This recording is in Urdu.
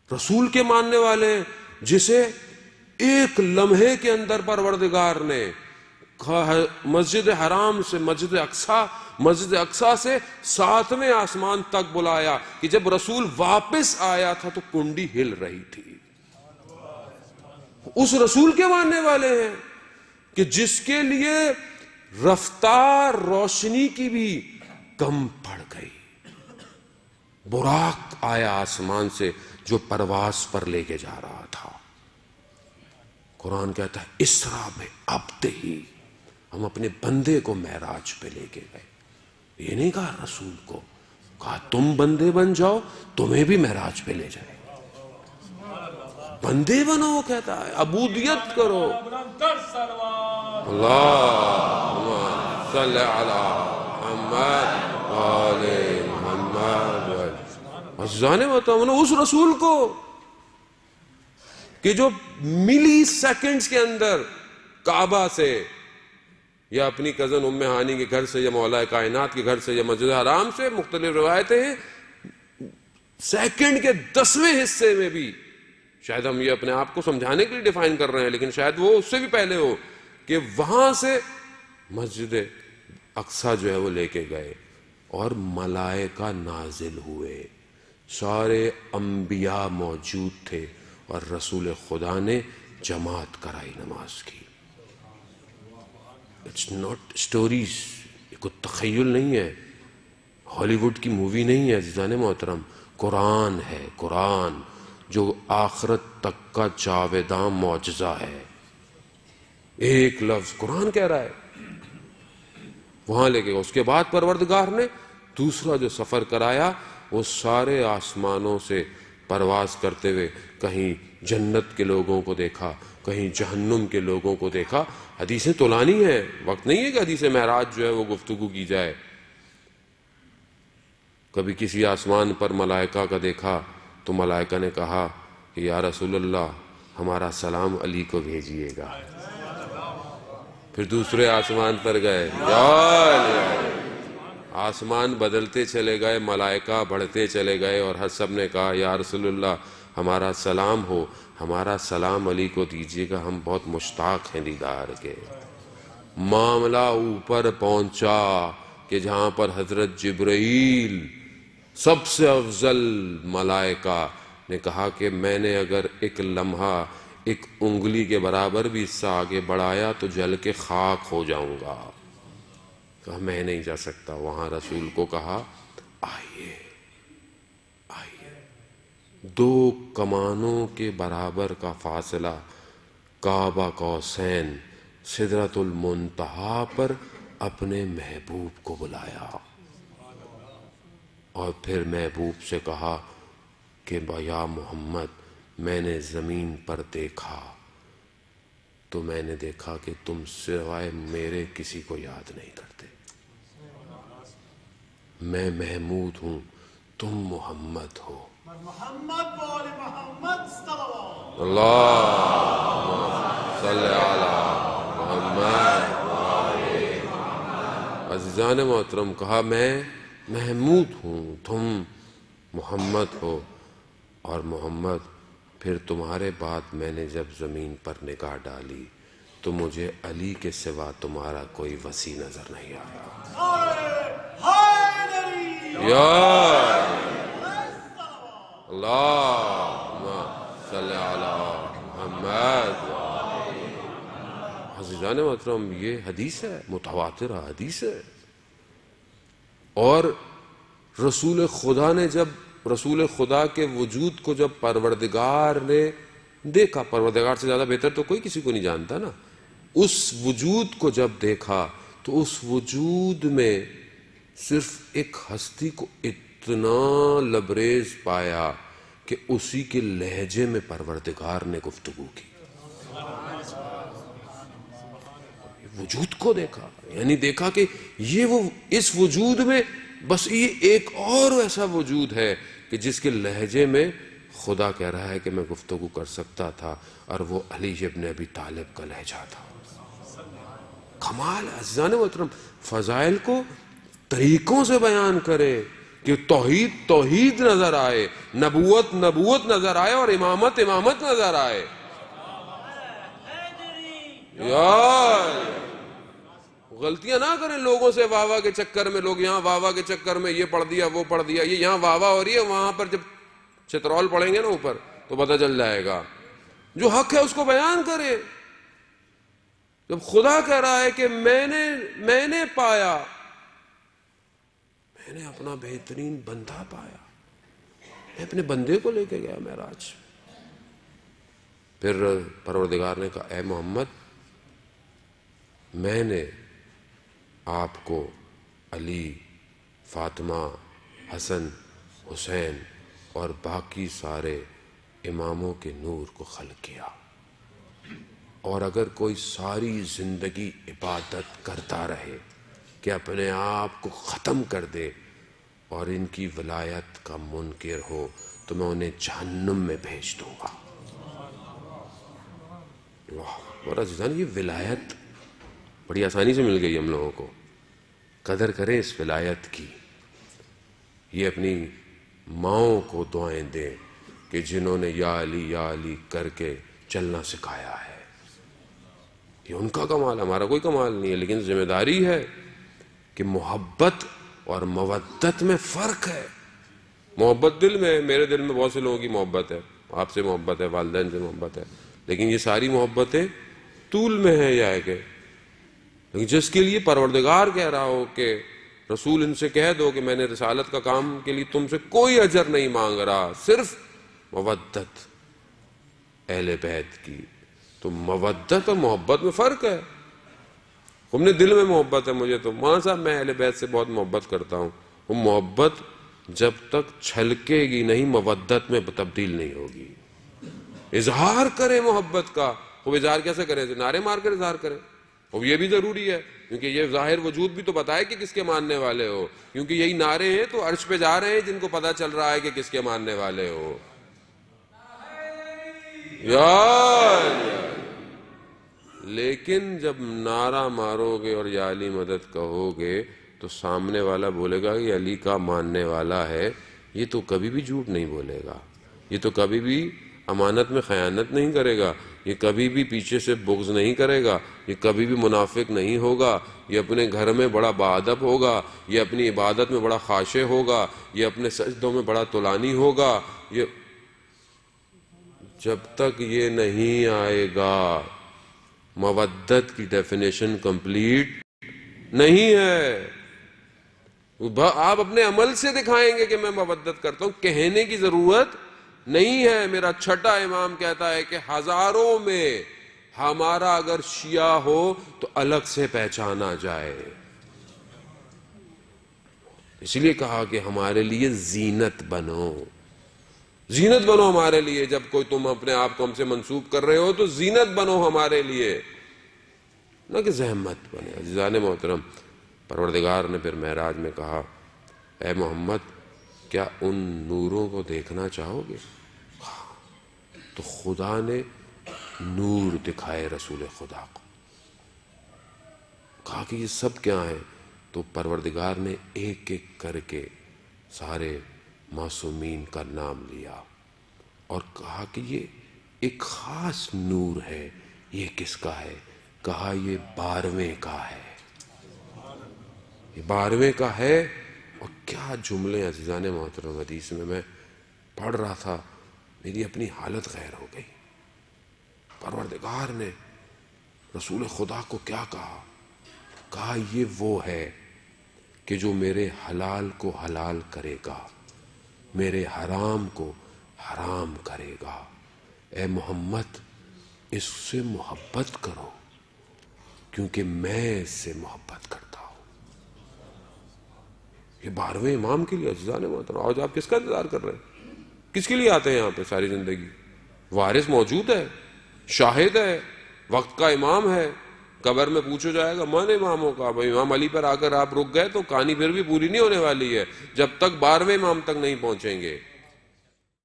رسول کے ماننے والے ہیں جسے ایک لمحے کے اندر پروردگار نے مسجد حرام سے مسجد اقصیٰ سے 7ویں آسمان تک بلایا کہ جب رسول واپس آیا تھا تو کنڈی ہل رہی تھی. اس رسول کے ماننے والے ہیں کہ جس کے لیے رفتار روشنی کی بھی کم پڑ گئی. براق آیا آسمان سے جو پرواز پر لے کے جا رہا تھا. قرآن کہتا ہے اسرا بعبدہ، ہم اپنے بندے کو معراج پہ لے کے گئے. یہ نہیں کہا رسول کو، کہا تم بندے بن جاؤ، تمہیں بھی معراج پہ لے جائے. بندے بنو، وہ کہتا ہے عبودیت کرو. اللہم صلی علی محمد آل محمد. عزیزان محترم، اس رسول کو کہ جو ملی سیکنڈز کے اندر کعبہ سے یا اپنی کزن ام ہانی کے گھر سے یا مولا کائنات کے گھر سے یا مسجد حرام سے، مختلف روایتیں ہیں، سیکنڈ کے 10ویں حصے میں بھی، شاید ہم یہ اپنے آپ کو سمجھانے کے لیے ڈیفائن کر رہے ہیں لیکن شاید وہ اس سے بھی پہلے ہو، کہ وہاں سے مسجد اقصیٰ جو ہے وہ لے کے گئے اور ملائکہ نازل ہوئے. سارے انبیاء موجود تھے اور رسول خدا نے جماعت کرائی نماز کی. اٹس ناٹ اسٹوریز، یہ کوئی تخیل نہیں ہے، ہالی ووڈ کی مووی نہیں ہے عزیزان محترم. قرآن ہے، قرآن جو آخرت تک کا جاوداں معجزہ ہے. ایک لفظ قرآن کہہ رہا ہے، وہاں لے کے. اس کے بعد پروردگار نے دوسرا جو سفر کرایا وہ سارے آسمانوں سے پرواز کرتے ہوئے کہیں جنت کے لوگوں کو دیکھا، کہیں جہنم کے لوگوں کو دیکھا. حدیثیں طولانی ہیں، وقت نہیں ہے کہ حدیث معراج جو ہے وہ گفتگو کی جائے. کبھی کسی آسمان پر ملائکہ کا دیکھا تو ملائکہ نے کہا کہ یا رسول اللہ ہمارا سلام علی کو بھیجیے گا. پھر دوسرے آسمان پر گئے، آسمان بدلتے چلے گئے، ملائکہ بڑھتے چلے گئے اور ہر سب نے کہا یا رسول اللہ ہمارا سلام ہو، ہمارا سلام علی کو دیجیے گا، ہم بہت مشتاق ہیں دیدار کے. معاملہ اوپر پہنچا کہ جہاں پر حضرت جبرائیل سب سے افضل ملائکہ نے کہا کہ میں نے اگر ایک لمحہ ایک انگلی کے برابر بھی حصہ آگے بڑھایا تو جل کے خاک ہو جاؤں گا. کہا میں نہیں جا سکتا. وہاں رسول کو کہا آئیے آئیے. 2 کمانوں کے برابر کا فاصلہ، کعبہ قوسین، سدرۃ المنتہا پر اپنے محبوب کو بلایا اور پھر محبوب سے کہا کہ یا محمد میں نے زمین پر دیکھا تو میں نے دیکھا کہ تم سوائے میرے کسی کو یاد نہیں کرتے. میں محمود ہوں، تم محمد ہو. محمد بول محمد صلوات اللہم صلی علی محمد. عزیزان محترم، کہا میں محمود ہوں، تم محمد ہو. اور محمد پھر تمہارے بعد میں نے جب زمین پر نگاہ ڈالی تو مجھے علی کے سوا تمہارا کوئی وسیع نظر نہیں آیا. یا اللہم صلی علی محمد. عزیزان محترم، یہ حدیث ہے، متواتر حدیث ہے. اور رسول خدا نے جب رسول خدا کے وجود کو جب پروردگار نے دیکھا، پروردگار سے زیادہ بہتر تو کوئی کسی کو نہیں جانتا نا، اس وجود کو جب دیکھا تو اس وجود میں صرف ایک ہستی کو اتنا لبریز پایا کہ اسی کے لہجے میں پروردگار نے گفتگو کی. وجود کو دیکھا، یعنی دیکھا کہ یہ وہ اس وجود میں بس یہ ایک اور ایسا وجود ہے کہ جس کے لہجے میں خدا کہہ رہا ہے کہ میں گفتگو کر سکتا تھا، اور وہ علی ابن ابی طالب کا لہجہ تھا. کمال. عزیزان محترم، فضائل کو طریقوں سے بیان کرے، کہ توحید توحید نظر آئے، نبوت نبوت نظر آئے، اور امامت امامت نظر آئے. یار غلطیاں نہ کریں لوگوں سے واہ واہ کے چکر میں. لوگ یہاں واہ واہ کے چکر میں یہ پڑھ دیا وہ پڑھ دیا، یہ یہاں واہ واہ ہو رہی ہے، وہاں پر جب چترول پڑھیں گے نا اوپر تو پتہ چل جائے گا. جو حق ہے اس کو بیان کرے. جب خدا کہہ رہا ہے کہ میں نے پایا، میں نے اپنا بہترین بندہ پایا، میں اپنے بندے کو لے کے گیا معراج. پھر پروردگار نے کہا اے محمد، میں نے آپ کو علی، فاطمہ، حسن، حسین اور باقی سارے اماموں کے نور کو خلق کیا، اور اگر کوئی ساری زندگی عبادت کرتا رہے کہ اپنے آپ کو ختم کر دے اور ان کی ولایت کا منکر ہو تو میں انہیں جہنم میں بھیج دوں گا. اور عزیزان یہ ولایت بڑی آسانی سے مل گئی ہم لوگوں کو. قدر کریں اس ولایت کی. یہ اپنی ماؤں کو دعائیں دیں کہ جنہوں نے یا علی کر کے چلنا سکھایا ہے. یہ ان کا کمال، ہمارا کوئی کمال نہیں ہے. لیکن ذمہ داری ہے کہ محبت اور مودت میں فرق ہے. محبت دل میں، میرے دل میں بہت سے لوگوں کی محبت ہے، آپ سے محبت ہے، والدین سے محبت ہے، لیکن یہ ساری محبتیں طول میں ہیں یا ہے کہ لیکن جس کے لیے پروردگار کہہ رہا ہو کہ رسول ان سے کہہ دو کہ میں نے رسالت کا کام کے لیے تم سے کوئی اجر نہیں مانگ رہا، صرف مودت اہل بیت کی. تو مودت اور محبت میں فرق ہے. تم نے دل میں محبت ہے مجھے تو مولانا صاحب میں اہل بیت سے بہت محبت کرتا ہوں. وہ محبت جب تک چھلکے گی نہیں مودت میں تبدیل نہیں ہوگی. اظہار کرے محبت کا. وہ اظہار کیسے کرے؟ نعرے مار کر اظہار کرے. اور یہ بھی ضروری ہے کیونکہ یہ ظاہر وجود بھی تو بتائے کہ کس کے ماننے والے ہو. کیونکہ یہی نعرے ہیں تو عرش پہ جا رہے ہیں جن کو پتا چل رہا ہے کہ کس کے ماننے والے ہو. لیکن جب نعرہ مارو گے اور یا علی مدد کہو گے تو سامنے والا بولے گا کہ علی کا ماننے والا ہے، یہ تو کبھی بھی جھوٹ نہیں بولے گا، یہ تو کبھی بھی امانت میں خیانت نہیں کرے گا، یہ کبھی بھی پیچھے سے بغض نہیں کرے گا، یہ کبھی بھی منافق نہیں ہوگا، یہ اپنے گھر میں بڑا باادب ہوگا، یہ اپنی عبادت میں بڑا خاشع ہوگا، یہ اپنے سجدوں میں بڑا طولانی ہوگا. یہ جب تک یہ نہیں آئے گا مودت کی ڈیفینیشن کمپلیٹ نہیں ہے. آپ اپنے عمل سے دکھائیں گے کہ میں مودت کرتا ہوں، کہنے کی ضرورت نہیں ہے. میرا چھٹا امام کہتا ہے کہ ہزاروں میں ہمارا اگر شیعہ ہو تو الگ سے پہچانا جائے. اس لیے کہا کہ ہمارے لیے زینت بنو، زینت بنو ہمارے لیے. جب کوئی تم اپنے آپ کو ہم سے منسوب کر رہے ہو تو زینت بنو ہمارے لیے، نہ کہ زحمت بنے. عزیزان محترم، پروردگار نے پھر معراج میں کہا اے محمد کیا ان نوروں کو دیکھنا چاہو گے؟ تو خدا نے نور دکھائے رسول خدا کو. کہا کہ یہ سب کیا ہیں؟ تو پروردگار نے ایک ایک کر کے سارے معصومین کا نام لیا اور کہا کہ یہ ایک خاص نور ہے. یہ کس کا ہے؟ کہا یہ 12ویں کا ہے. یہ 12ویں کا ہے. اور کیا جملے عزیزان محترم، حدیث میں پڑھ رہا تھا میری اپنی حالت غیر ہو گئی. پروردگار نے رسول خدا کو کیا کہا؟ کہا یہ وہ ہے کہ جو میرے حلال کو حلال کرے گا، میرے حرام کو حرام کرے گا. اے محمد اس سے محبت کرو کیونکہ میں اس سے محبت کرتا ہوں. یہ 12ویں امام کے لیے عزیزان محترم. آج آپ کس کا انتظار کر رہے ہیں؟ کس کے لیے آتے ہیں یہاں پہ ساری زندگی؟ وارث موجود ہے، شاہد ہے، وقت کا امام ہے. قبر میں پوچھو جائے گا من اماموں کا. بھائی امام علی پر آ کر آپ رک گئے تو کہانی پھر بھی پوری نہیں ہونے والی ہے جب تک 12ویں امام تک نہیں پہنچیں گے.